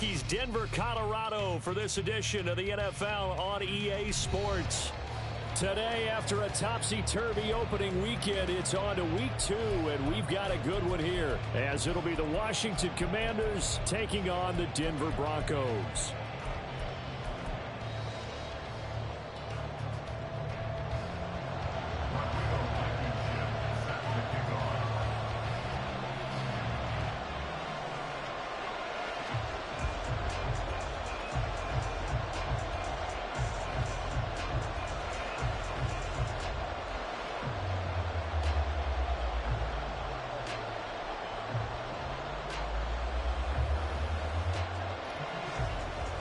Rockies, Denver, Colorado for this edition of the NFL on EA Sports. Today, after a topsy-turvy opening weekend, it's on to week 2, and we've got a good one here, as it'll be the Washington Commanders taking on the Denver Broncos.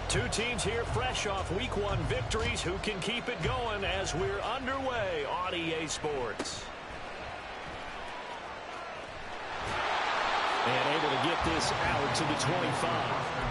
Two teams here fresh off Week 1 victories. Who can keep it going as we're underway on EA Sports? And able to get this out to the 25.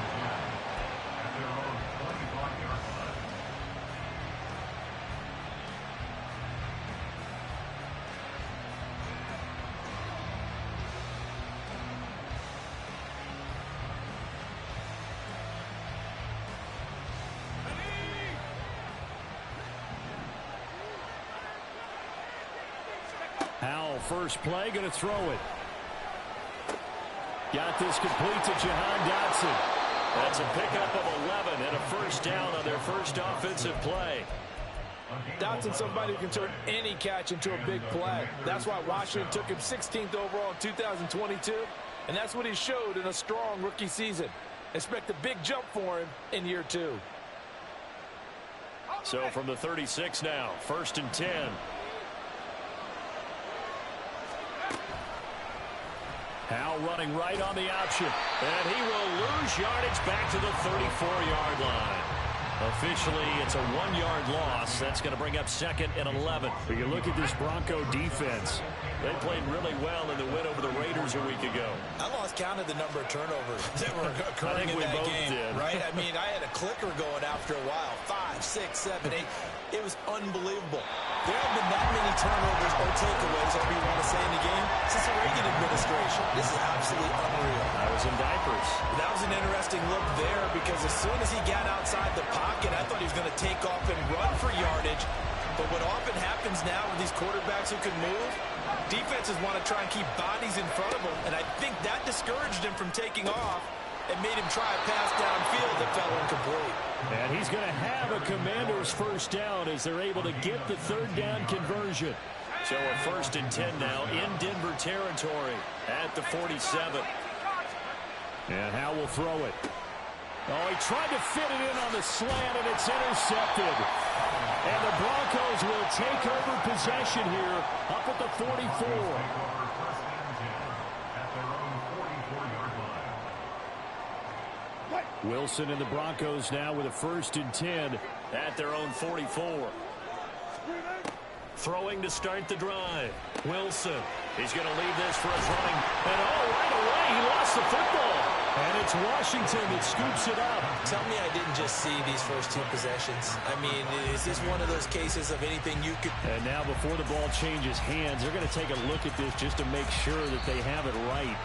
Howell, first play, going to throw it. Got this complete to Jahan Dotson. That's a pickup of 11 and a first down on their first offensive play. Dotson's somebody who can turn any catch into a big play. That's why Washington took him 16th overall in 2022, and that's what he showed in a strong rookie season. Expect a big jump for him in year 2. So from the 36 now, 1st and 10. Howell running right on the option. And he will lose yardage back to the 34-yard line. Officially, it's a 1-yard loss. That's going to bring up 2nd and 11. But you look at this Bronco defense. They played really well in the win over the Raiders a week ago. I lost count of the number of turnovers that were occurring in that game. Right? I mean, I had a clicker going after a while. 5, 6, 7, 8. It was unbelievable. There have been that many turnovers or takeaways, however you want to say, in the game since the Reagan administration. This is absolutely unreal. I was in diapers. That was an interesting look there because as soon as he got outside the pocket, I thought he was going to take off and run for yardage. But what often happens now with these quarterbacks who can move, defenses want to try and keep bodies in front of them, and I think that discouraged him from taking off and made him try a pass downfield that fell incomplete. And he's going to have a Commander's first down as they're able to get the 3rd down conversion. So a 1st and 10 now in Denver territory at the 47. And Howell will throw it. Oh, he tried to fit it in on the slant, and it's intercepted. And the Broncos will take over possession here up at the 44. Wilson and the Broncos now with a 1st and 10 at their own 44. Throwing to start the drive. Wilson. He's going to leave this for his running. And right away, he lost the football. And it's Washington that scoops it up. Tell me I didn't just see these first 2 possessions. I mean, is this one of those cases of anything you could... And now before the ball changes hands, they're going to take a look at this just to make sure that they have it right.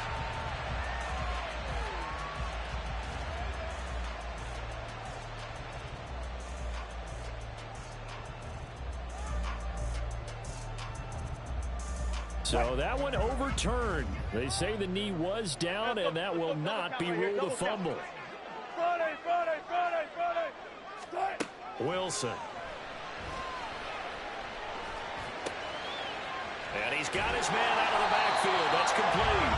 So that one overturned. They say the knee was down, and that will not be ruled a fumble. Wilson. And he's got his man out of the backfield. That's complete.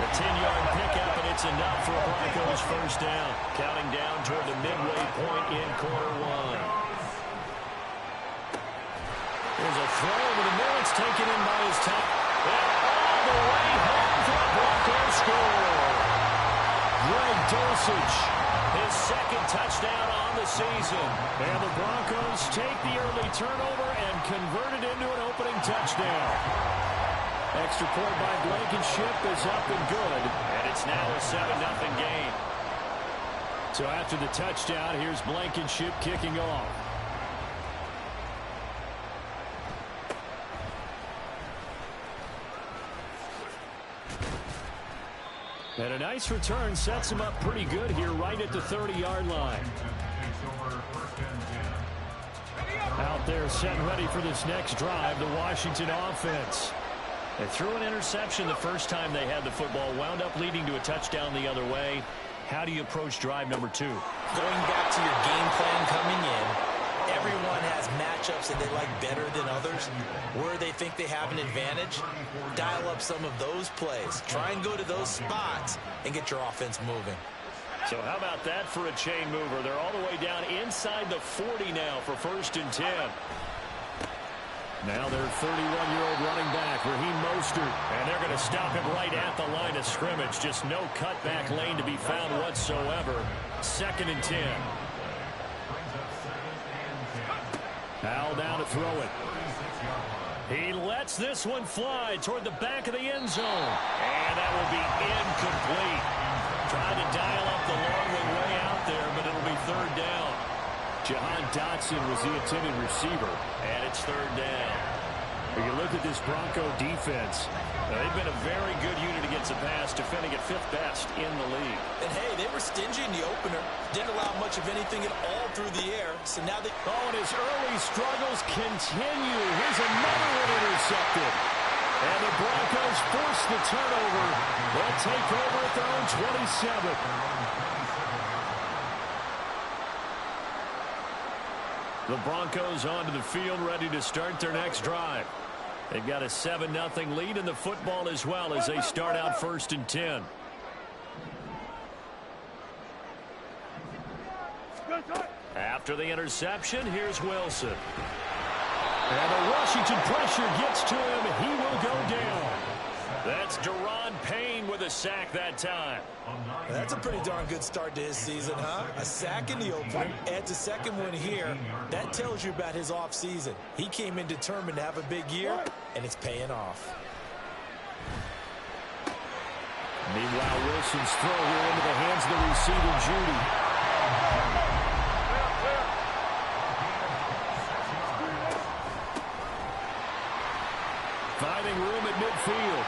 The 10-yard pickup, and it's enough for a Broncos first down. Counting down toward the midway point in quarter 1. There's a throw over the middle. It's taken in by his top. And all the way home for a Broncos score. Greg Dulcich, his 2nd touchdown on the season. And the Broncos take the early turnover and convert it into an opening touchdown. Extra point by Blankenship is up and good. And it's now a 7-0 game. So after the touchdown, here's Blankenship kicking off. And a nice return sets him up pretty good here right at the 30-yard line. Out there set and ready for this next drive, the Washington offense. They threw an interception the first time they had the football, wound up leading to a touchdown the other way. How do you approach drive number 2? Going back to your game plan coming in, everyone has matchups that they like better than others. Where they think they have an advantage, dial up some of those plays. Try and go to those spots and get your offense moving. So how about that for a chain mover? They're all the way down inside the 40 now for 1st and 10. Now their 31-year-old running back, Raheem Mostert. And they're going to stop him right at the line of scrimmage. Just no cutback lane to be found whatsoever. 2nd and 10. Al down to throw it. He lets this one fly toward the back of the end zone. And that will be incomplete. Trying to dial up the long one way out there, but it'll be 3rd down. Jahan Dotson was the intended receiver, and it's 3rd down. When you look at this Bronco defense, they've been a very good unit against the pass, defending at 5th best in the league. And hey, they were stingy in the opener. Didn't allow much of anything at all through the air. So now they... Oh, and his early struggles continue. Here's another one intercepted. And the Broncos force the turnover. They'll take over at their own 27. The Broncos onto the field, ready to start their next drive. They've got a 7-0 lead in the football as well as they start out 1st and 10. After the interception, here's Wilson. And the Washington pressure gets to him. He will go down. That's Deron Payne with a sack that time. That's a pretty darn good start to his season, huh? A sack in the opener, adds a 2nd one here. That tells you about his offseason. He came in determined to have a big year, and it's paying off. Meanwhile, Wilson's throw here into the hands of the receiver, Judy. Finding room at midfield.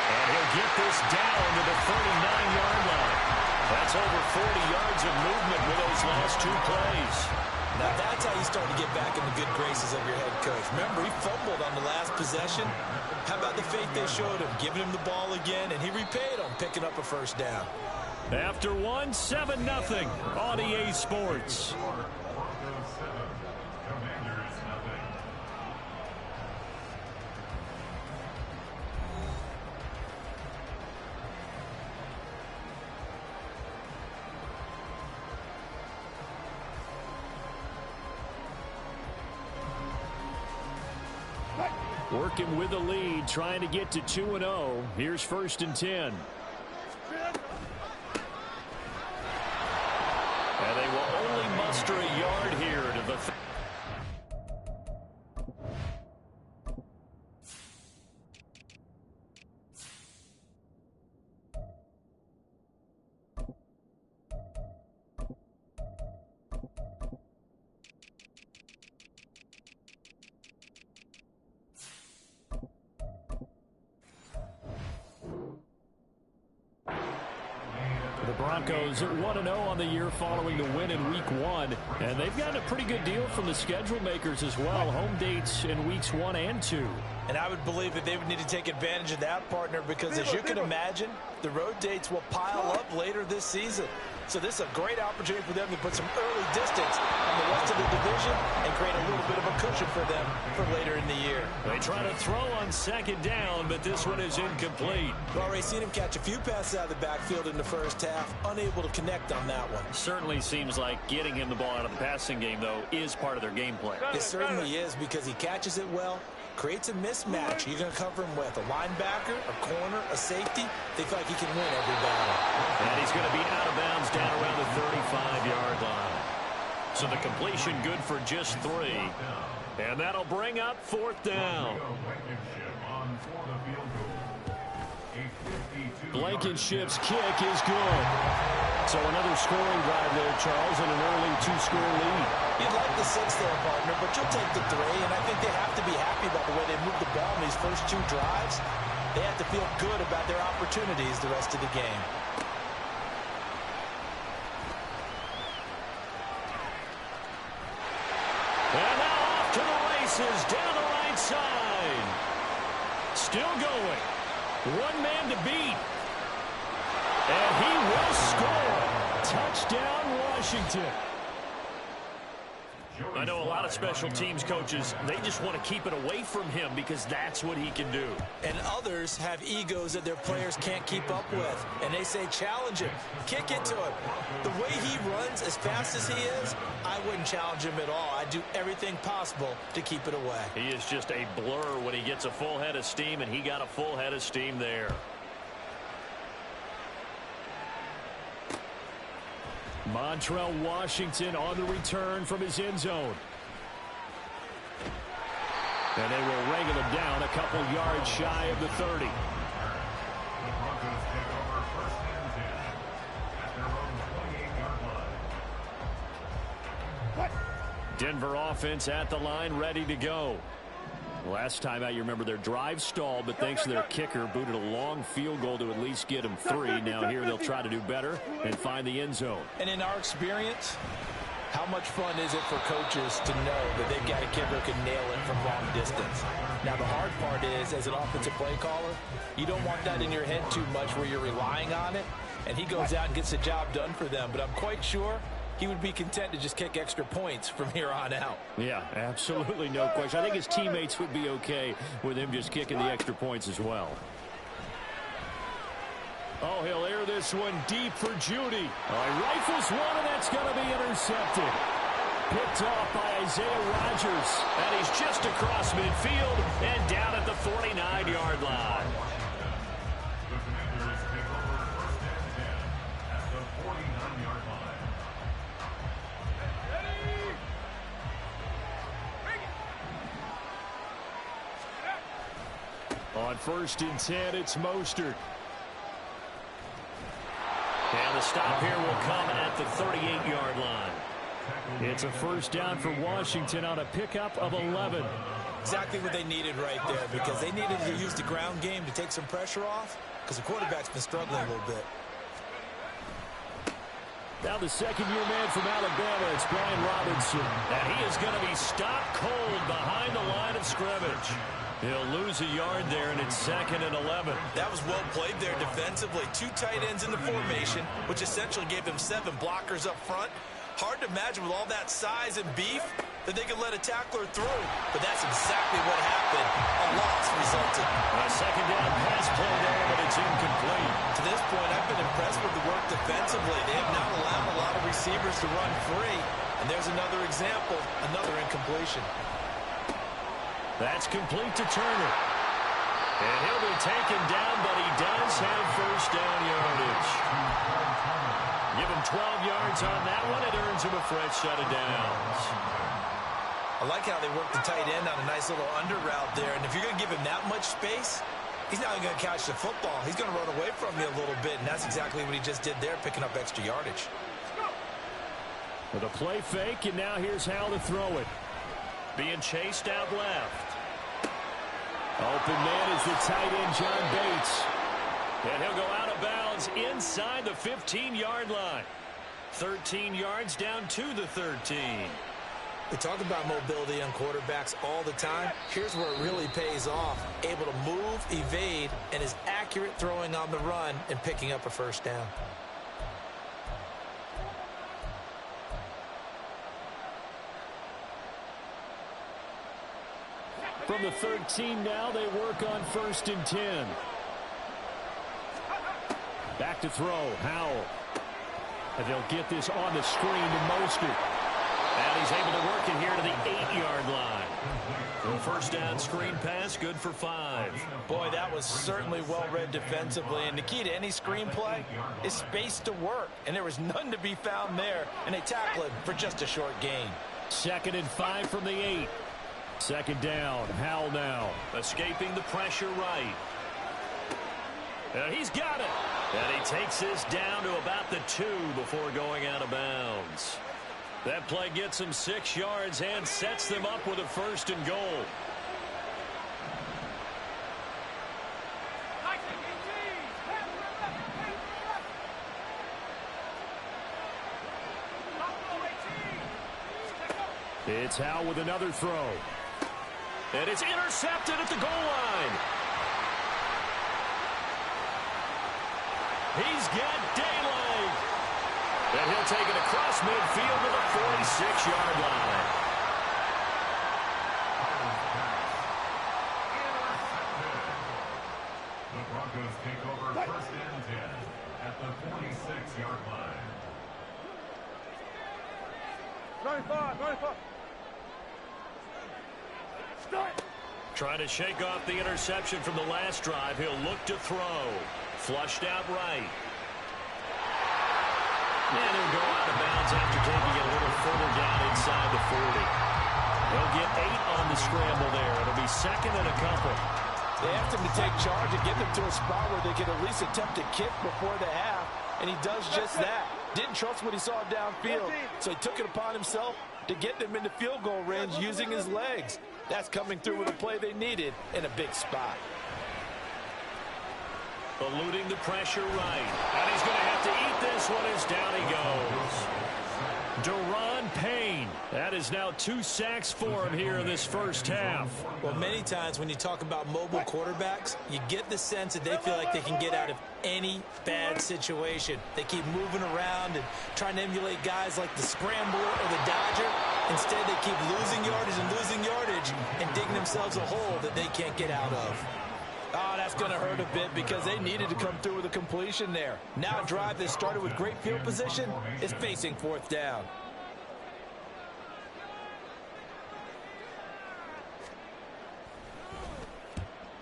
And he'll get this down to the 39-yard line. That's over 40 yards of movement with those last 2 plays. Now that's how you start to get back in the good graces of your head coach. Remember, he fumbled on the last possession. How about the faith they showed him, giving him the ball again, and he repaid him, picking up a 1st down. After 7-0 on EA Sports. Working with the lead, trying to get to 2-0. Here's 1st and 10. And they will only muster a yard here to the... Broncos at 1-0 on the year following the win in Week 1. And they've gotten a pretty good deal from the schedule makers as well. Home dates in Weeks 1 and 2. And I would believe that they would need to take advantage of that, partner, because as you can imagine, the road dates will pile up later this season. So this is a great opportunity for them to put some early distance on the rest of the division and create a little bit of a cushion for them for later in the year. They try to throw on 2nd down, but this one is incomplete. We've already seen him catch a few passes out of the backfield in the first half, unable to connect on that one. Certainly seems like getting him the ball out of the passing game, though, is part of their game plan. It certainly is, because he catches it well, creates a mismatch. You're going to cover him with a linebacker, a corner, a safety. They feel like he can win every battle. And he's going to be out of bounds down around the 35-yard line. So the completion good for just 3. And that'll bring up 4th down. Blankenship's kick is good. So another scoring drive there, Charles, and an early 2-score lead. You'd like the 6 there, partner, but you'll take the 3, and I think they have to be happy about the way they moved the ball in these first 2 drives. they have to feel good about their opportunities the rest of the game. And now off to the races down the right side. Still going. One man to beat. And he will score. Touchdown, Washington. I know a lot of special teams coaches, they just want to keep it away from him because that's what he can do. And others have egos that their players can't keep up with. And they say, challenge him, kick it to him. The way he runs as fast as he is, I wouldn't challenge him at all. I'd do everything possible to keep it away. He is just a blur when he gets a full head of steam, and he got a full head of steam there. Montrell Washington on the return from his end zone. And they will wrangle him down a couple yards shy of the 30. Denver offense at the line, ready to go. Last time out, you remember their drive stalled, but thanks to their kicker, booted a long field goal to at least get them 3. Now here they'll try to do better and find the end zone. And in our experience, how much fun is it for coaches to know that they've got a kicker who can nail it from long distance? Now the hard part is, as an offensive play caller, you don't want that in your head too much where you're relying on it, and he goes out and gets the job done for them. But I'm quite sure he would be content to just kick extra points from here on out. Yeah, absolutely no question. I think his teammates would be okay with him just kicking the extra points as well. Oh, he'll air this one deep for Judy. He rifles one, and that's going to be intercepted. Picked off by Isaiah Rodgers. And he's just across midfield and down at the 49-yard line. On 1st and 10, it's Mostert. And the stop here will come at the 38-yard line. It's a first down for Washington on a pickup of 11. Exactly what they needed right there, because they needed to use the ground game to take some pressure off, because the quarterback's been struggling a little bit. Now the second-year man from Alabama, it's Brian Robinson. And he is going to be stopped cold behind the line of scrimmage. He'll lose a yard there, and it's 2nd and 11. That was well played there defensively. 2 tight ends in the formation, which essentially gave them 7 blockers up front. Hard to imagine with all that size and beef that they could let a tackler through. But that's exactly what happened. A loss resulted. A second down pass play there, but it's incomplete. To this point, I've been impressed with the work defensively. They have not allowed a lot of receivers to run free. And there's another example, another incompletion. That's complete to Turner. And he'll be taken down, but he does have first down yardage. Give him 12 yards on that one. It earns him a fresh set of downs. I like how they work the tight end on a nice little under route there. And if you're going to give him that much space, he's not going to catch the football. He's going to run away from you a little bit, and that's exactly what he just did there, picking up extra yardage. With a play fake, and now here's how to throw it. Being chased out left. Open man is the tight end, John Bates. And he'll go out of bounds inside the 15-yard line. 13 yards down to the 13. We talk about mobility on quarterbacks all the time. Here's where it really pays off. Able to move, evade, and is accurate throwing on the run and picking up a first down. From the 13 now, they work on 1st and 10. Back to throw, Howell. And they'll get this on the screen to Mostert. And he's able to work it here to the 8-yard line. The first down screen pass, good for 5. Boy, that was certainly well-read defensively. And the key to any screen play is space to work. And there was none to be found there. And they tackle it for just a short gain. 2nd and 5 from the 8. Second down, Howell now. Escaping the pressure right. And he's got it. And he takes this down to about the 2 before going out of bounds. That play gets him 6 yards and sets them up with a 1st and goal. It's Howell with another throw. And it's intercepted at the goal line. He's got daylight. And he'll take it across midfield to the 46-yard line. The Broncos take over first and 10 at the 46-yard line. 95. Trying to shake off the interception from the last drive. He'll look to throw. Flushed out right. And he'll go out of bounds after taking it a little further down inside the 40. He'll get 8 on the scramble there. It'll be second and a couple. They asked him to take charge and get them to a spot where they could at least attempt to kick before the half, and he does just that. Didn't trust what he saw downfield, so he took it upon himself to get them into field goal range using his legs. That's coming through with a play they needed in a big spot. Eluding the pressure right. And he's going to have to eat this one as down he goes. Daron Payne. That is now 2 sacks for him here in this first half. Well, many times when you talk about mobile quarterbacks, you get the sense that they feel like they can get out of any bad situation. They keep moving around and trying to emulate guys like the Scrambler or the Dodger. Instead, they keep losing yardage and digging themselves a hole that they can't get out of. Oh, that's going to hurt a bit because they needed to come through with a completion there. Now a drive that started with great field position is facing 4th down.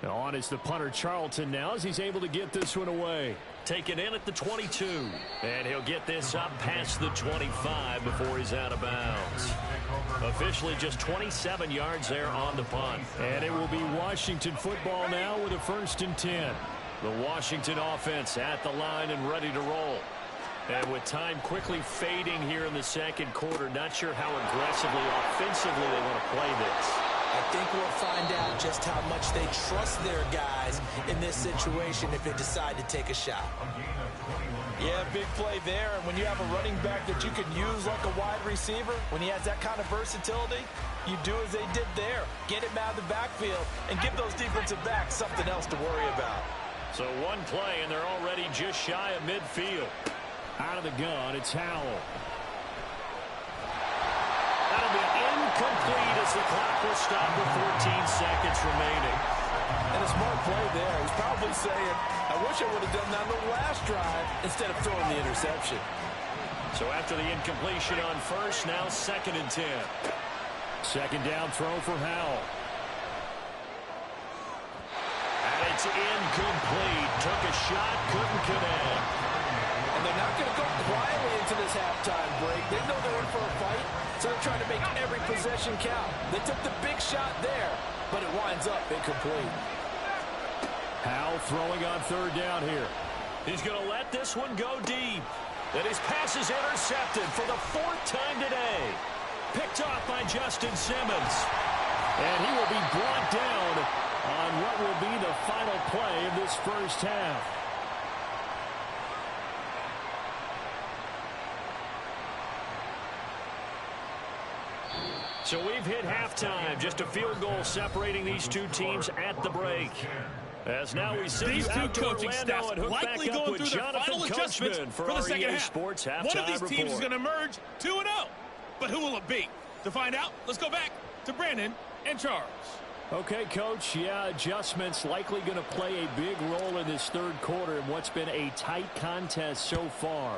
On is the punter Charlton now as he's able to get this one away. Taken in at the 22. And he'll get this up past the 25 before he's out of bounds. Officially just 27 yards there on the punt. And it will be Washington football now with a 1st and 10. The Washington offense at the line and ready to roll. And with time quickly fading here in the second quarter, not sure how aggressively, offensively they want to play this. I think we'll find out just how much they trust their guys in this situation if they decide to take a shot. Yeah, big play there. And when you have a running back that you can use like a wide receiver, when he has that kind of versatility, you do as they did there. Get him out of the backfield and give those defensive backs something else to worry about. So one play, and they're already just shy of midfield. Out of the gun, it's Howell. That'll be incomplete as the clock will stop with 14 seconds remaining. And a smart play there. He's probably saying, I wish I would have done that on the last drive instead of throwing the interception. So after the incompletion on first, now 2nd and 10. Second down throw for Howell. And it's incomplete. Took a shot, couldn't connect. And they're not going to go quietly into this halftime break. They know they're in for a fight, so they're trying to make every possession count. They took the big shot there, but it winds up incomplete. Howell throwing on 3rd down here. He's going to let this one go deep. And his pass is intercepted for the 4th time today. Picked off by Justin Simmons. And he will be brought down on what will be the final play of this first half. So we've hit halftime. Just a field goal separating these two teams at the break. As now we see these two coaching staffs likely going through their final adjustments for the second half. Sports One of these teams is going to emerge 2-0. But who will it be? To find out, let's go back to Brandon and Charles. Okay, Coach. Yeah, adjustments likely going to play a big role in this 3rd quarter in what's been a tight contest so far.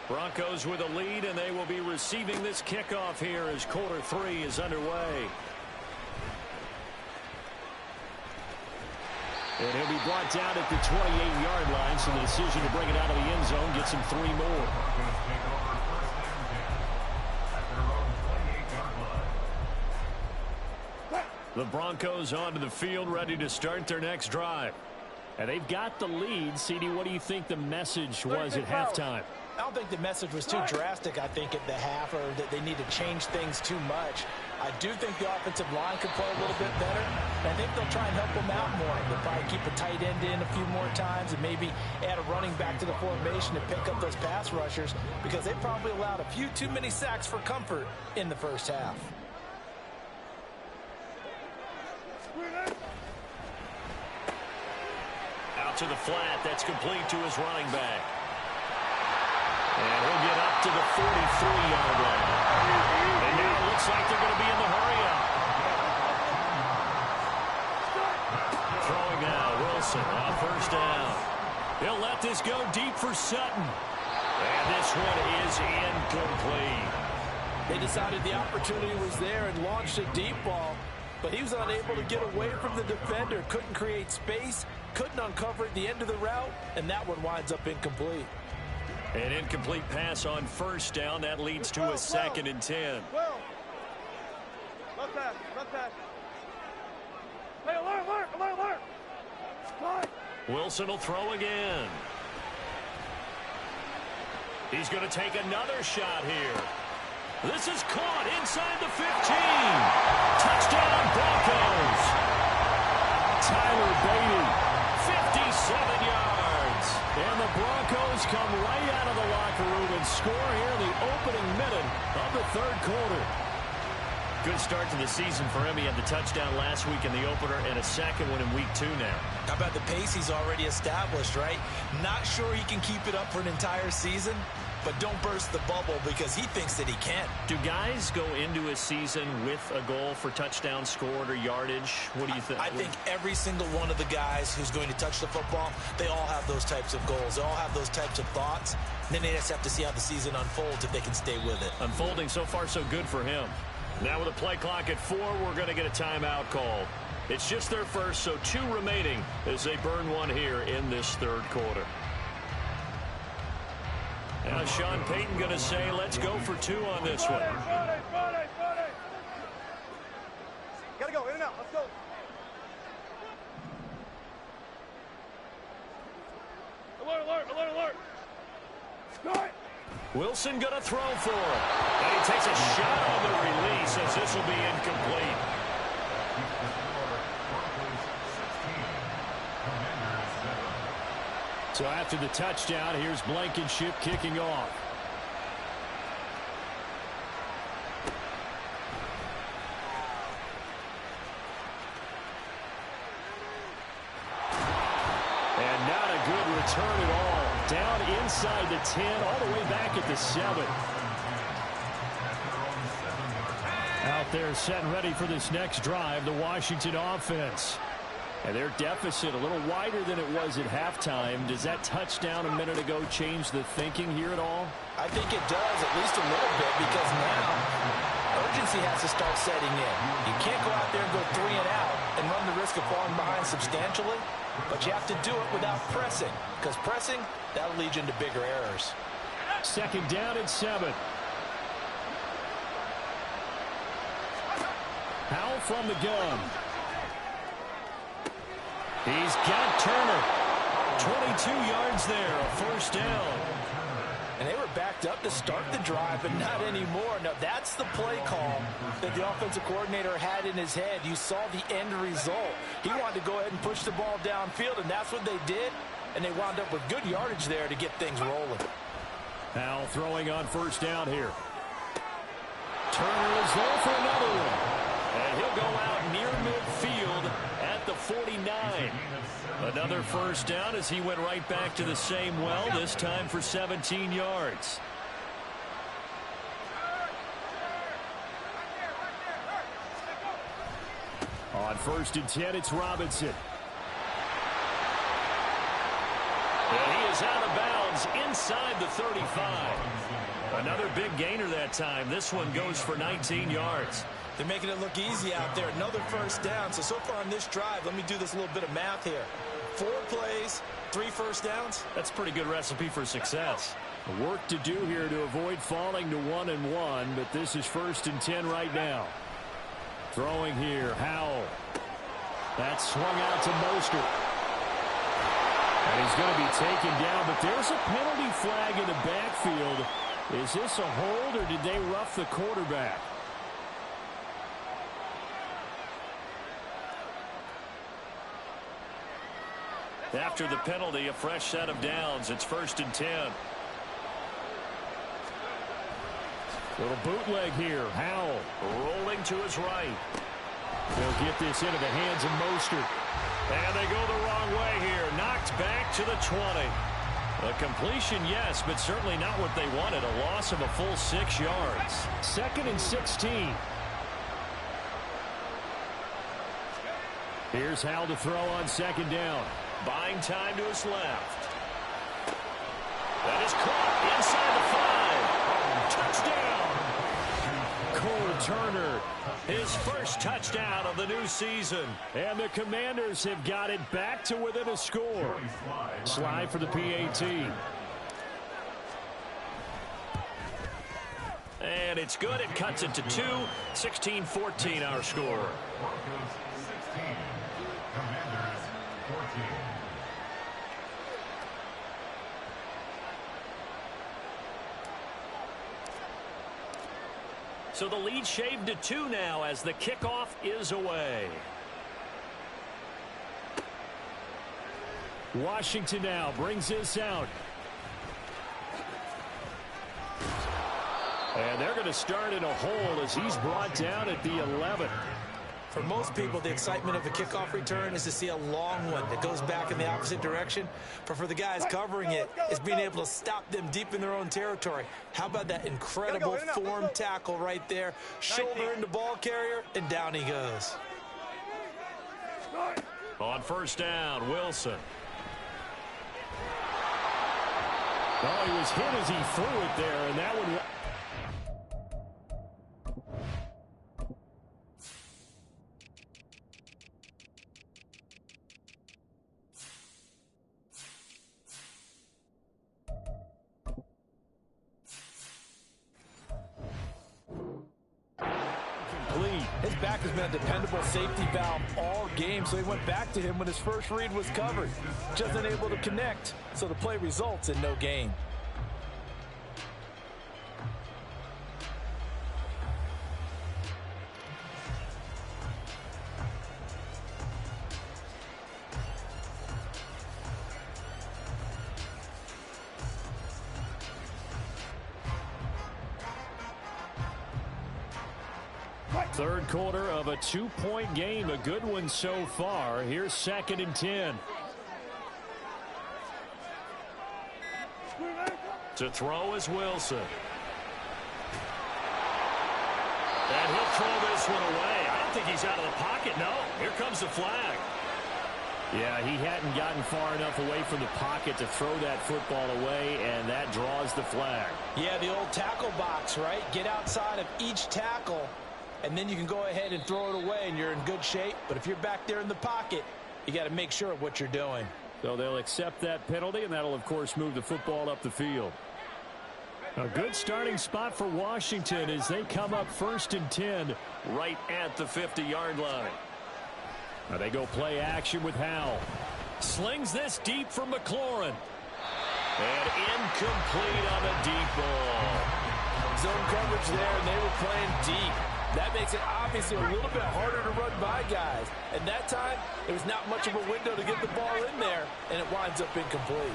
Broncos with a lead, and they will be receiving this kickoff here as quarter 3 is underway. And he'll be brought down at the 28-yard line, so the decision to bring it out of the end zone gets him 3 more. The Broncos onto the field, ready to start their next drive. And they've got the lead. CD, what do you think the message was at halftime? I don't think the message was too drastic, I think, at the half, or that they need to change things too much. I do think the offensive line could play a little bit better, and I think they'll try and help them out more. They'll probably keep a tight end in a few more times and maybe add a running back to the formation to pick up those pass rushers, because they probably allowed a few too many sacks for comfort in the first half. Out to the flat. That's complete to his running back. And he'll get up to the 43-yard line. And now it looks like they're going to be in the hurry-up. Throwing now, Wilson on first down. He'll let this go deep for Sutton. And this one is incomplete. They decided the opportunity was there and launched a deep ball, but he was unable to get away from the defender, couldn't create space, couldn't uncover at the end of the route, and that one winds up incomplete. An incomplete pass on first down. That leads to a 2nd and 10. Left pass. Hey, alert. Wilson will throw again. He's going to take another shot here. This is caught inside the 15. Touchdown, Broncos. Tyler Beatty, 57 yards. And the Broncos come right out of the locker room and score here in the opening minute of the third quarter. Good start to the season for him. He had the touchdown last week in the opener and a second one in week 2 now. How about the pace he's already established, right? Not sure he can keep it up for an entire season, but don't burst the bubble because he thinks that he can. Do guys go into a season with a goal for touchdown scored or yardage? What do you think? I think every single one of the guys who's going to touch the football, they all have those types of goals. They all have those types of thoughts. And then they just have to see how the season unfolds if they can stay with it. Unfolding so far so good for him. Now with a play clock at 4, we're going to get a timeout called. It's just their first, so 2 remaining as they burn one here in this third quarter. Now Sean Payton going to say, let's go for 2 on this one. Gotta go, in and out, let's go. Alert. Start. Wilson going to throw for it. And he takes a shot on the release as this will be incomplete. So after the touchdown, here's Blankenship kicking off. And not a good return at all. Down inside the 10, all the way back at the 7. Out there set and ready for this next drive, the Washington offense. And their deficit a little wider than it was at halftime. Does that touchdown a minute ago change the thinking here at all? I think it does, at least a little bit, because now urgency has to start setting in. You can't go out there and go 3 and out and run the risk of falling behind substantially, but you have to do it without pressing, because pressing, that'll lead you into bigger errors. 2nd down and 7. Howell from the gun. He's got Turner. 22 yards there, a first down. And they were backed up to start the drive, but not anymore. Now, that's the play call that the offensive coordinator had in his head. You saw the end result. He wanted to go ahead and push the ball downfield, and that's what they did. And they wound up with good yardage there to get things rolling. Now throwing on first down here. Turner is there for another one. And he'll go out near midfield at the 49. Another first down as he went right back to the same well, this time for 17 yards. On 1st and 10, it's Robinson. And he is out of bounds inside the 35. Another big gainer that time. This one goes for 19 yards. They're making it look easy out there. Another first down. So far on this drive, let me do this little bit of math here. 4 plays, 3 first downs. That's a pretty good recipe for success. Work to do here to avoid falling to 1-1, but this is 1st and 10 right now. Throwing here, Howell. That's swung out to Mostert. And he's going to be taken down, but there's a penalty flag in the backfield. Is this a hold, or did they rough the quarterback? After the penalty, a fresh set of downs. It's 1st and 10. Little bootleg here. Howell rolling to his right. They'll get this into the hands of Mostert. And they go the wrong way here. Knocked back to the 20. A completion, yes, but certainly not what they wanted. A loss of a full 6 yards. 2nd and 16. Here's Howell to throw on 2nd down. Buying time to his left. That is caught inside the 5. Touchdown. Cole Turner, his first touchdown of the new season. And the Commanders have got it back to within a score. Slide for the PAT. And it's good. It cuts it to 2. 16-14 our score. Broncos 16, Commanders 14. So the lead shaved to 2 now as the kickoff is away. Washington now brings this out. And they're going to start in a hole as he's brought down at the 11. For most people, the excitement of a kickoff return is to see a long one that goes back in the opposite direction. But for the guys covering it, it's being able to stop them deep in their own territory. How about that incredible form tackle right there? Shoulder into ball carrier, and down he goes. On 1st down, Wilson. Oh, he was hit as he threw it there, and that one... His back has been a dependable safety valve all game, so he went back to him when his first read was covered. Just unable to connect, so the play results in no gain. Third quarter of a 2-point game, a good one so far. Here's 2nd and 10. To throw is Wilson. And he'll throw this one away. I don't think he's out of the pocket. No, here comes the flag. Yeah, he hadn't gotten far enough away from the pocket to throw that football away, and that draws the flag. Yeah, the old tackle box, right? Get outside of each tackle, and then you can go ahead and throw it away, and you're in good shape. But if you're back there in the pocket, you got to make sure of what you're doing. So they'll accept that penalty, and that'll, of course, move the football up the field. A good starting spot for Washington as they come up 1st and 10 right at the 50-yard line. Now they go play action with Howell. Slings this deep from McLaurin. And incomplete on a deep ball. Zone coverage there, and they were playing deep. That makes it obviously a little bit harder to run by guys. And that time, there was not much of a window to get the ball in there, and it winds up incomplete.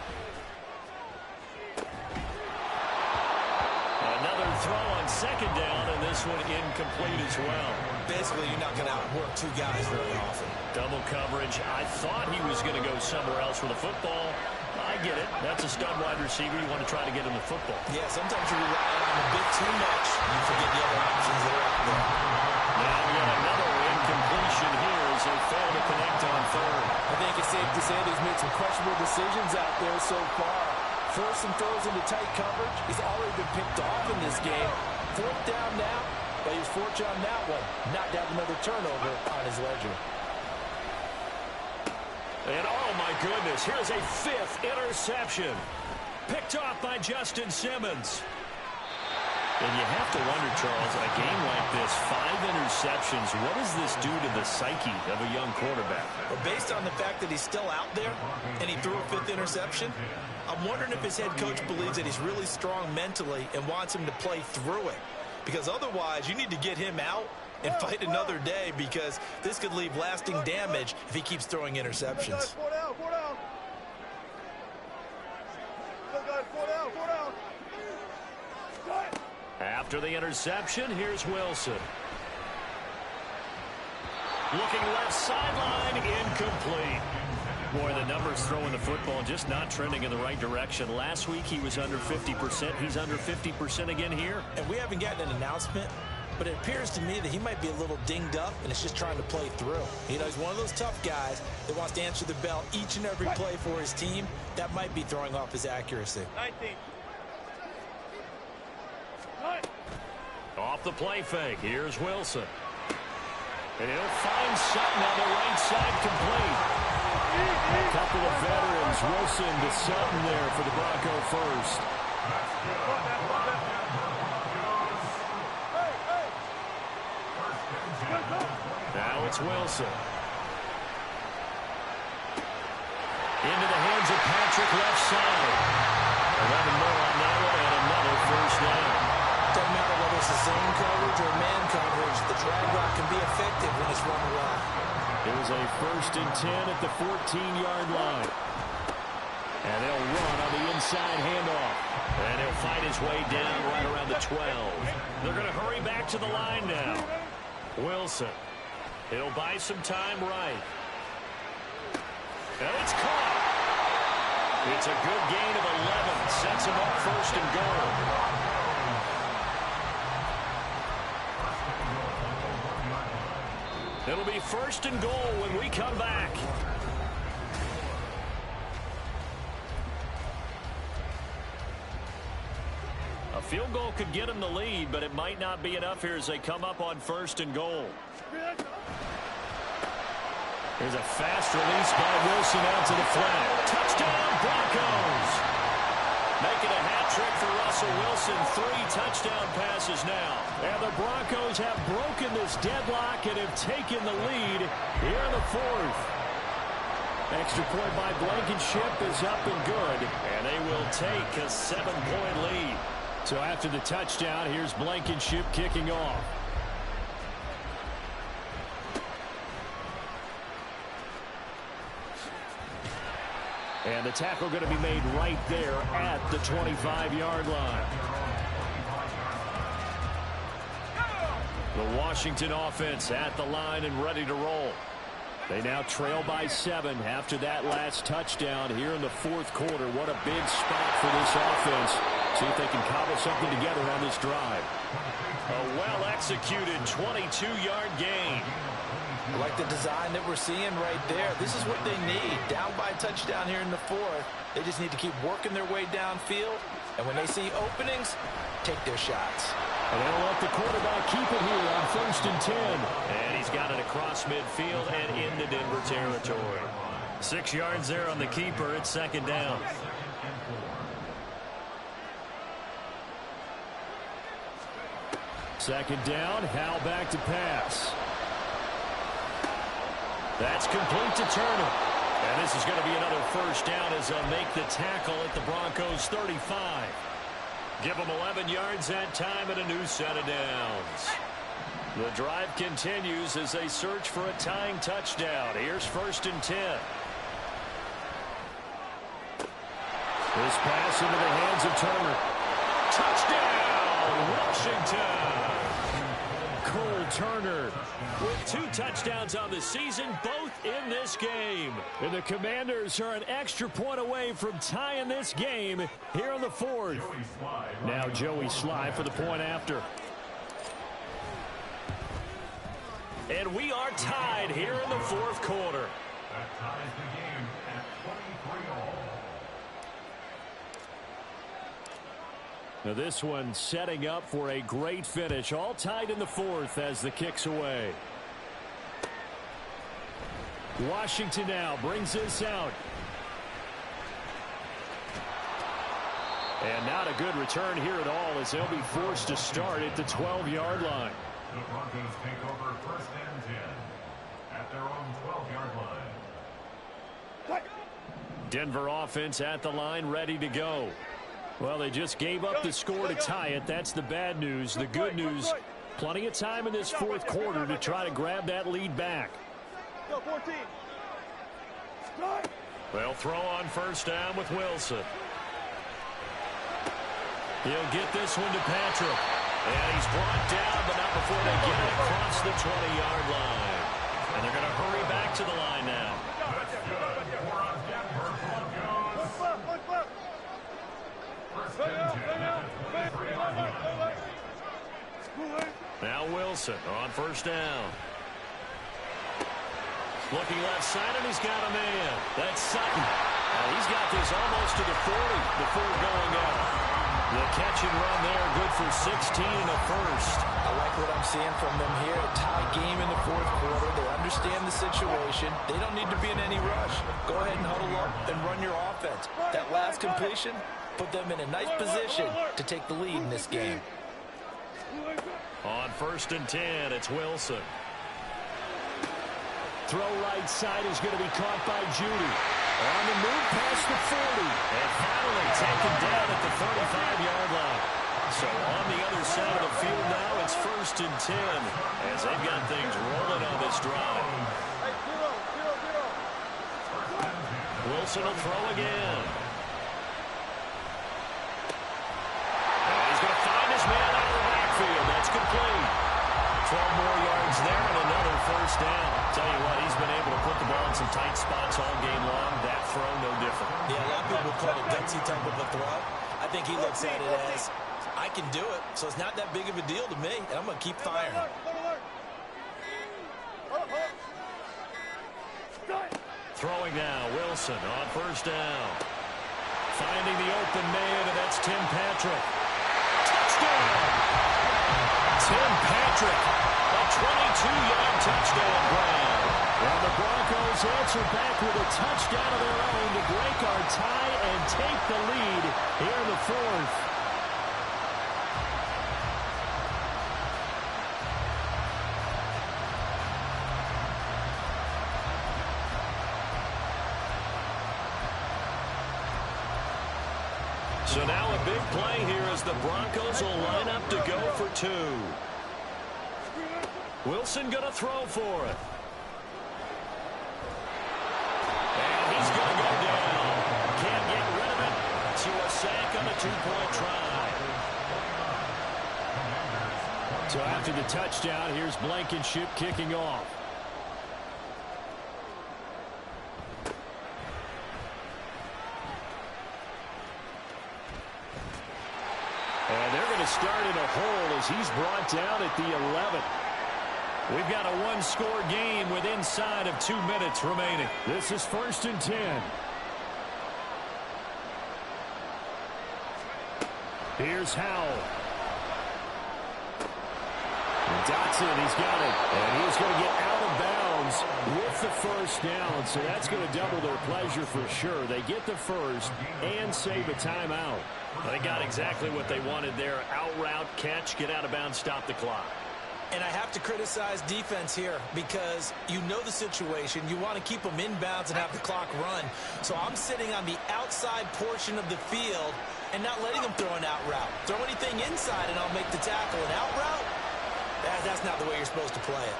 Another throw on 2nd down, and this one incomplete as well. Basically, you're not going to outwork 2 guys very often. Double coverage. I thought he was going to go somewhere else with the football. I get it. That's a stud wide receiver. You want to try to get him the football. Yeah, sometimes you rely on him a bit too much. You forget the other options that are out there. Now yet another incompletion here as they fail to connect on 3rd. I think it's safe to say that he's made some questionable decisions out there so far. Forcing throws into tight coverage. He's already been picked off in this game. 4th down now, but he was fortunate on that one. Not to have another turnover on his ledger. And oh my goodness, here's a 5th interception. Picked off by Justin Simmons. And you have to wonder, Charles, in a game like this, 5 interceptions, what does this do to the psyche of a young quarterback? Well, based on the fact that he's still out there and he threw a 5th interception, I'm wondering if his head coach believes that he's really strong mentally and wants him to play through it. Because otherwise, you need to get him out and fight another day, because this could leave lasting damage if he keeps throwing interceptions. 4 down, 4 down. Good guys, 4 down, 4 down. After the interception, here's Wilson. Looking left sideline, incomplete. Boy, the numbers throwing the football just not trending in the right direction. Last week he was under 50%. He's under 50% again here. And we haven't gotten an announcement, but it appears to me that he might be a little dinged up and is just trying to play through. You know, he's one of those tough guys that wants to answer the bell each and every play for his team. That might be throwing off his accuracy. 19. Off the play fake. Here's Wilson. And he'll find Sutton on the right side complete. A couple of veterans. Wilson to Sutton there for the Bronco first. Now it's Wilson. Into the hands of Patrick left side. 11 more on that one and another first down. Doesn't matter whether it's a zone coverage or man coverage, the drag route can be effective when it's run well. It was a 1st and 10 at the 14-yard line. And they'll run on the inside handoff. And he'll fight his way down right around the 12. They're going to hurry back to the line now. Wilson. He'll buy some time right. And it's caught. It's a good gain of 11. Sets him up 1st and goal. It'll be 1st and goal when we come back. A field goal could get them the lead, but it might not be enough here as they come up on 1st and goal. Here's a fast release by Wilson out to the flat. Touchdown, Broncos! Making a hat trick for Russell Wilson. 3 touchdown passes now. And the Broncos have broken this deadlock and have taken the lead here in the 4th. Extra point by Blankenship is up and good. And they will take a 7-point lead. So after the touchdown, here's Blankenship kicking off. And the tackle going to be made right there at the 25-yard line. The Washington offense at the line and ready to roll. They now trail by 7 after that last touchdown here in the 4th quarter. What a big spot for this offense. See if they can cobble something together on this drive. A well-executed 22-yard gain. I like the design that we're seeing right there. This is what they need. Down by a touchdown here in the 4th. They just need to keep working their way downfield. And when they see openings, take their shots. And they'll let the quarterback keep it here on 1st and 10. And he's got it across midfield and into Denver territory. 6 yards there on the keeper. It's 2nd down. Second down. Howell back to pass. That's complete to Turner. And this is going to be another first down as they'll make the tackle at the Broncos 35. Give them 11 yards that time and a new set of downs. The drive continues as they search for a tying touchdown. Here's 1st and 10. This pass into the hands of Turner. Touchdown, Washington! Cole Turner with 2 touchdowns on the season, both in this game. And the Commanders are an extra point away from tying this game here in the 4th. Now Joey Sly for the point after. And we are tied here in the 4th quarter. That ties the game at 23-all. Now this one setting up for a great finish. All tied in the 4th as the kick's away. Washington now brings this out. And not a good return here at all as they'll be forced to start at the 12-yard line. The Broncos take over 1st and 10 at their own 12-yard line. Denver offense at the line ready to go. Well, they just gave up the score to tie it. That's the bad news. The good news, plenty of time in this 4th quarter to try to grab that lead back. Go, 14. They'll throw on 1st down with Wilson. He'll get this one to Patrick. And he's brought down, but not before they get it across the 20-yard line. And they're going to hurry back to the line now. Now Wilson on first down. Looking left side, and he's got a man. That's Sutton. He's got this almost to the 40 before going out. The catch and run there, good for 16 and a first. I like what I'm seeing from them here. A tie game in the fourth quarter. They understand the situation. They don't need to be in any rush. Go ahead and huddle up and run your offense. That last completion put them in a nice position to take the lead in this game. On first and 10, it's Wilson. Throw right side is going to be caught by Judy. On the move past the 40. And finally taken down at the 35-yard line. So on the other side of the field now, it's first and 10 as they've got things rolling on this drive. Wilson will throw again. And he's going to find his man out of the backfield. That's complete. 12 more yards there and another first down. Tell you what, he's been able to put the ball in some tight spots all game long. That throw, no different. Yeah, a lot of people call it a gutsy type of a throw. I think he looks at it as, I can do it, so it's not that big of a deal to me, and I'm going to keep firing. Throwing now, Wilson on first down. Finding the open man, and that's Tim Patrick. Touchdown! Tim Patrick, a 22-yard touchdown grab. Well, the Broncos answer back with a touchdown of their own to break our tie and take the lead here in the fourth. So now a big play here as the Broncos will line up to go for two. Wilson going to throw for it. And he's going to go down. Can't get rid of it. To a sack on a two-point try. So after the touchdown, here's Blankenship kicking off. And they're going to start in a hole as he's brought down at the 11. We've got a one-score game with inside of 2 minutes remaining. This is first and 10. Here's Howell. Dotson, he's got it. And he's going to get out of bounds with the first down. So that's going to double their pleasure for sure. They get the first and save a timeout. They got exactly what they wanted there. Out route, catch, get out of bounds, stop the clock. And I have to criticize defense here because you know the situation. You want to keep them inbounds and have the clock run. So I'm sitting on the outside portion of the field and not letting them throw an out route. Throw anything inside and I'll make the tackle. An out route? That's not the way you're supposed to play it.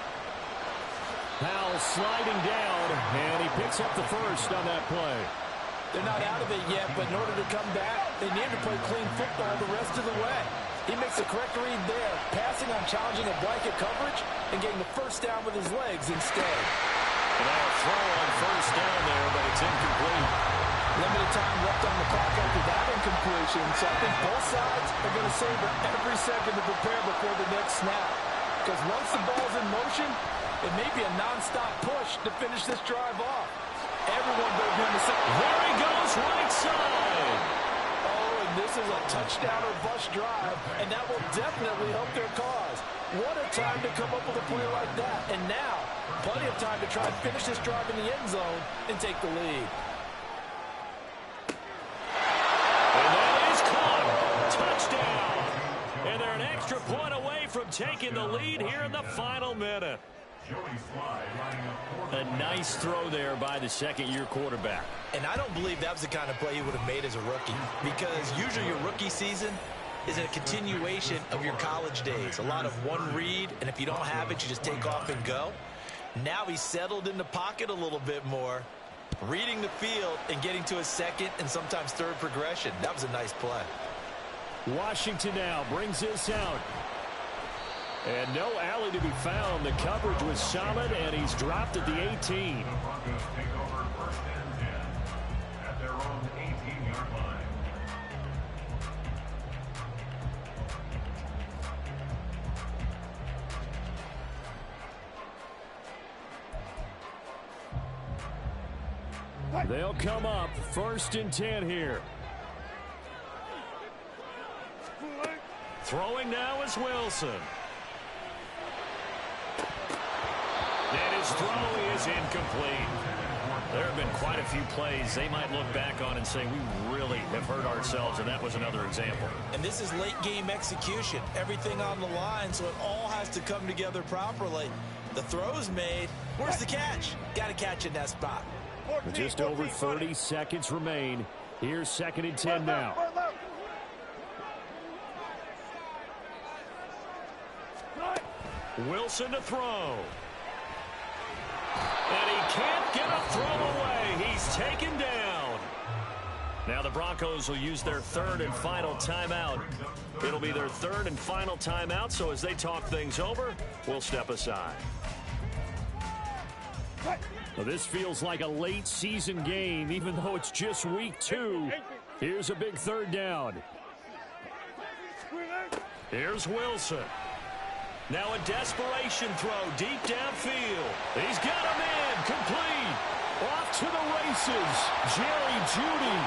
Powell sliding down, and he picks up the first on that play. They're not out of it yet, but in order to come back, they need to play clean football the rest of the way. He makes the correct read there, passing on challenging a blanket coverage and getting the first down with his legs instead. And now a throw on first down there, but it's incomplete. Limited time left on the clock after that incompletion, so I think both sides are going to savor every second to prepare before the next snap. Because once the ball's in motion, it may be a non-stop push to finish this drive off. Everyone better be on the same. There he goes, right side. Oh, and this is a touchdown or bust drive, and that will definitely help their cause. What a time to come up with a play like that. And now, plenty of time to try and finish this drive in the end zone and take the lead. And that is caught. Touchdown. And they're an extra point away from taking the lead here in the final minute. A nice throw there by the second-year quarterback. And I don't believe that was the kind of play he would have made as a rookie, because usually your rookie season is a continuation of your college days. A lot of one read, and if you don't have it, you just take off and go. Now he's settled in the pocket a little bit more, reading the field and getting to a second and sometimes third progression. That was a nice play. Washington now brings this out. And no alley to be found. The coverage was solid, and he's dropped at the 18. The Broncos take over first and 10 at their own 18-yard line. They'll come up first and 10 here. Throwing now is Wilson. And his throw is incomplete. There have been quite a few plays they might look back on and say, we really have hurt ourselves, and that was another example. And this is late game execution. Everything on the line, so it all has to come together properly. The throw's made. Where's the catch? Got to catch in that spot. Just over 30 seconds remain. Here's second and 10 now. Wilson to throw. And he can't get a throw away. He's taken down. Now the Broncos will use their third and final timeout. It'll be their third and final timeout, so as they talk things over, we'll step aside. Well, this feels like a late season game, even though it's just week 2. Here's a big third down. Here's Wilson. Now a desperation throw deep downfield. He's got him in. Complete. Off to the races. Jerry Jeudy.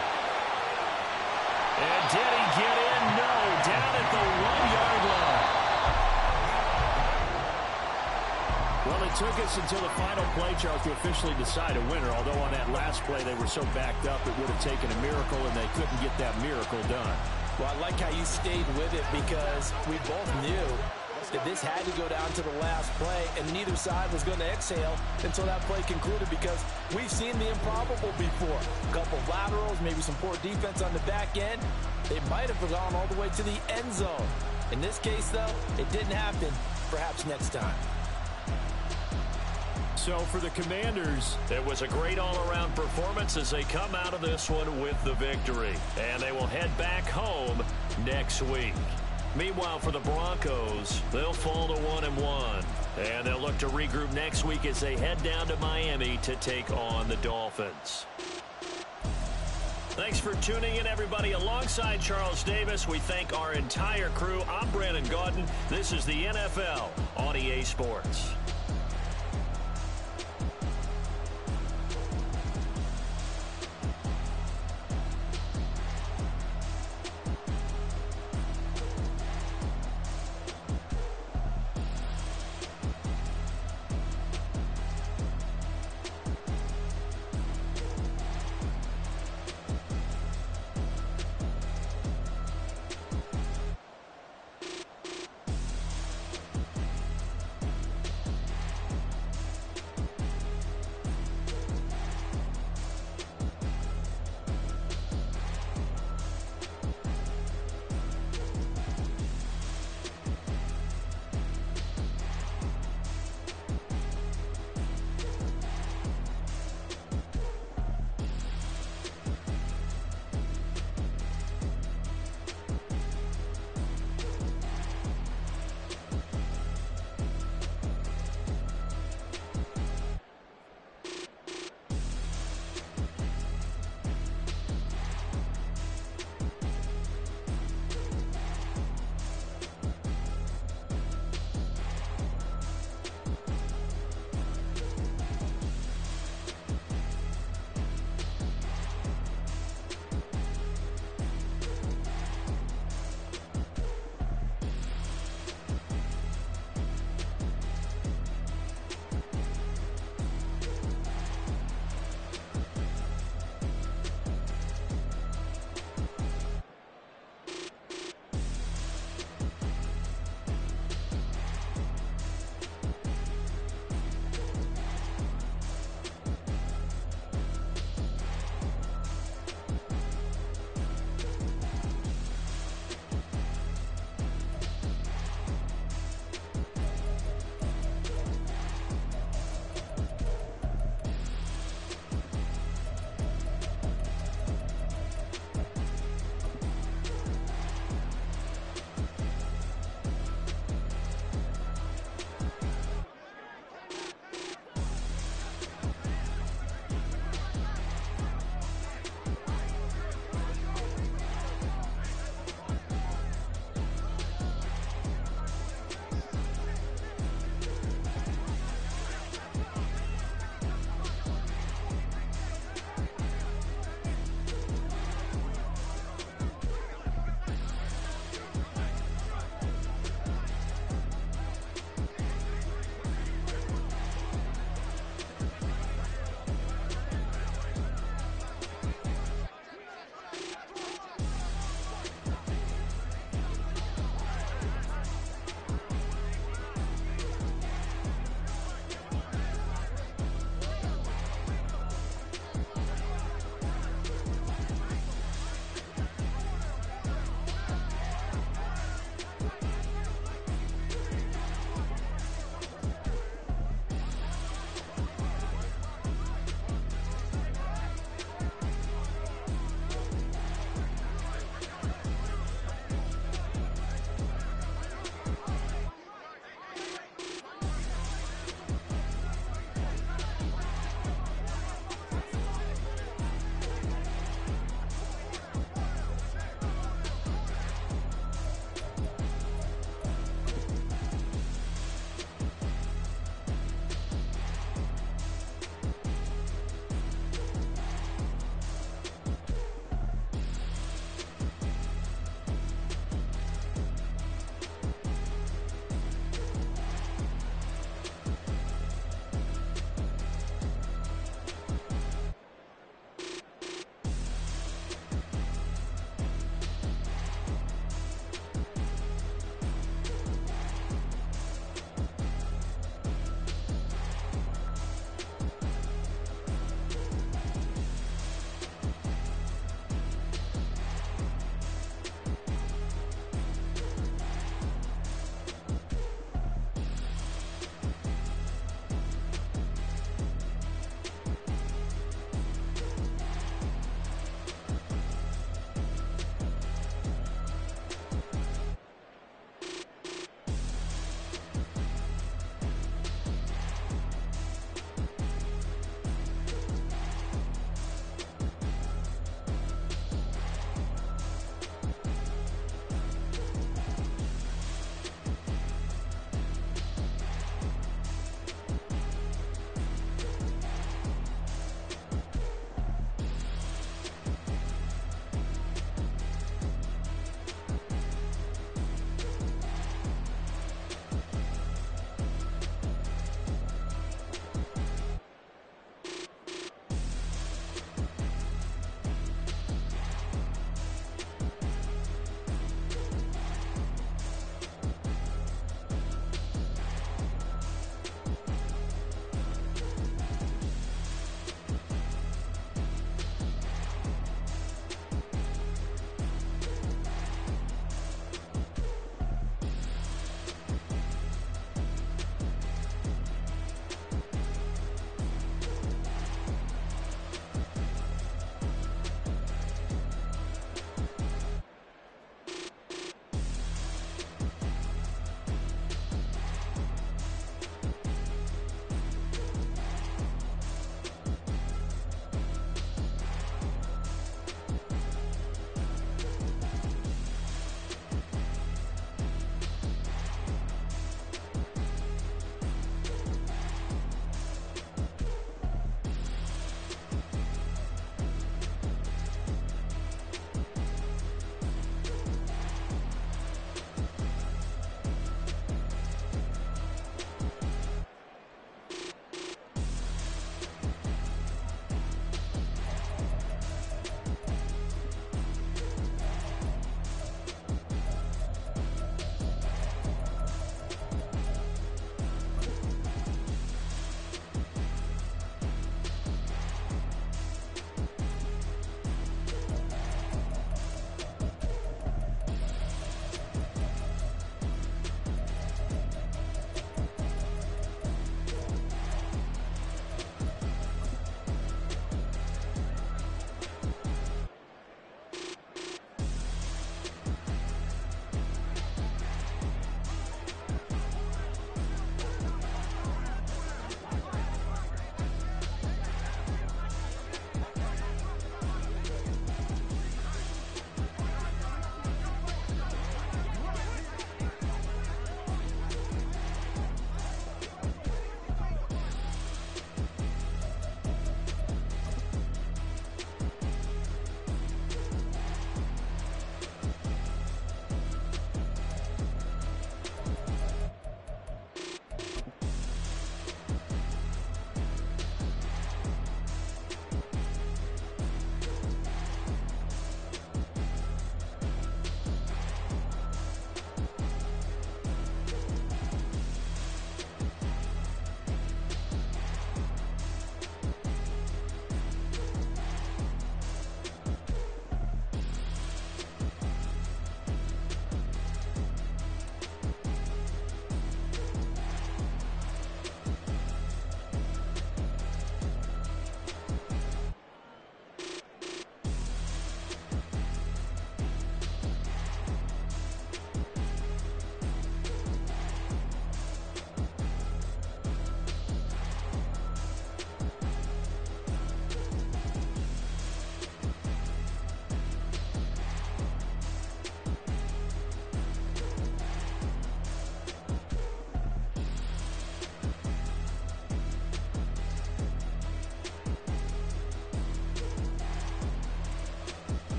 And did he get in? No. Down at the 1-yard line. Well, it took us until the final play, Charles, to officially decide a winner. Although on that last play they were so backed up it would have taken a miracle, and they couldn't get that miracle done. Well, I like how you stayed with it because we both knew that this had to go down to the last play, and neither side was going to exhale until that play concluded, because we've seen the improbable before. A couple of laterals, maybe some poor defense on the back end. They might have gone all the way to the end zone. In this case, though, it didn't happen. Perhaps next time. So for the Commanders, it was a great all-around performance as they come out of this one with the victory. And they will head back home next week. Meanwhile, for the Broncos, they'll fall to 1-1. And they'll look to regroup next week as they head down to Miami to take on the Dolphins. Thanks for tuning in, everybody. Alongside Charles Davis, we thank our entire crew. I'm Brandon Gaudin. This is the NFL on EA Sports.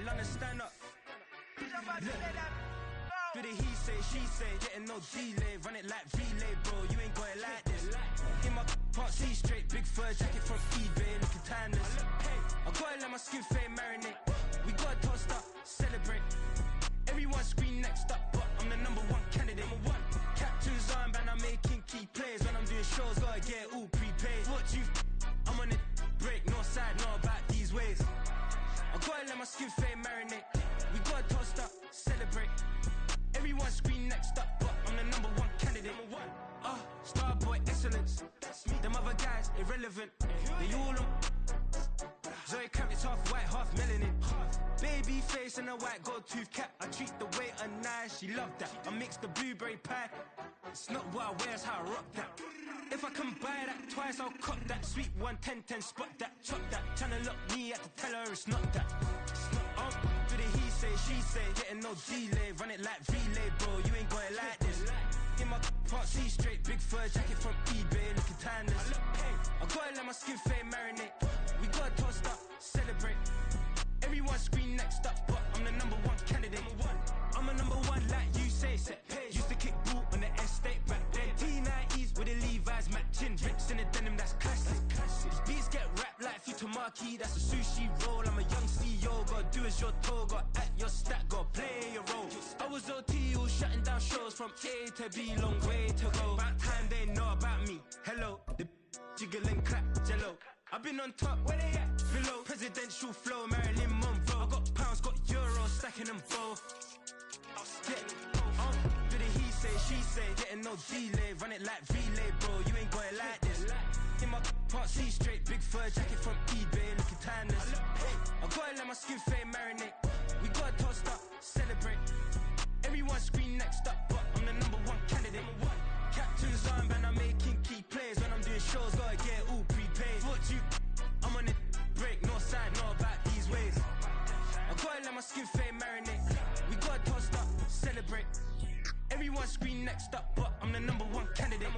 London, stand up. Do the he say, she say, getting no delay. Run it like relay, bro, you ain't got it like this. In my part C straight, big fur jacket from eBay, looking timeless. I gotta let my skin fade marinate. We gotta toast up, celebrate. Everyone scream next up, but I'm the #1 candidate. Captain's armband, I'm making key plays. When I'm doing shows, gotta get it all prepaid. What you I'm on it, break, no side, know about these ways. I gotta let my skin fade marinate. We gotta toast up, celebrate. Everyone scream next up, but I'm the #1 candidate. Starboy excellence. Them other guys irrelevant. They all on. Zoe Kravitz half white, half melanin. Baby face and a white gold tooth cap. I treat the waiter nice, she love that. I mix the blueberry pie. It's not what I wear, it's how I rock that. If I can buy that twice, I'll cop that. Sweet 110, spot that, chop that. Tryna lock me at the teller, it's not that. Do the he say, she say, getting no delay. Run it like relay, bro, you ain't got it like this. In my part C straight, big fur jacket from eBay, looking timeless. I gotta let my skin fade marinate. We gotta toast up, celebrate. Everyone scream next up, but I'm the #1 candidate. I'm a #1 like you say, set pace. Used to kick boot on the estate back then. T90s with the Levi's matching. Rips in the denim, that's classic. These beats get wrapped like Futamaki, that's a sushi roll. I'm a young CEO, gotta do as you're told. Gotta act your stat, gotta play your role. I was OT, all shutting down shows from A to B, long way to go. About time they know about me. Hello, the jiggle and clap, jello. I've been on top, where they at? Below, presidential flow, Marilyn Monroe. I got pounds, got euros, stacking them both. Do the he say, she say, getting no delay. Run it like relay, bro, you ain't got it like this. In my part C straight, big fur jacket from eBay, looking timeless. I gotta let my skin fade marinate. We gotta toast up, celebrate. Everyone scream next up, but I'm the #1 candidate. Captain's armband, I'm making key plays. When I'm doing shows, gotta get it all prepaid. What you I'm on it, break, no side, know about these ways. I gotta let my skin fade marinate. We gotta toast up, celebrate. Everyone scream next up, but I'm the #1 candidate.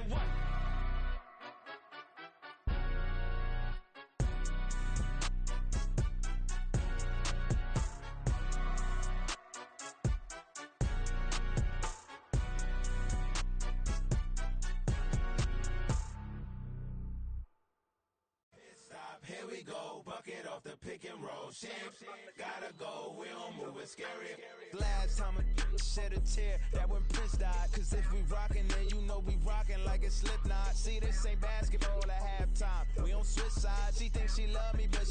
Here we go, bucket off the pick and roll. Shit, gotta go, we don't move, it's scary. Last time a shed a tear, that when Prince died. Cause if we rockin', then you know we rockin' like it's Slipknot. See, this ain't basketball at halftime. We on switch sides, she thinks she love me, but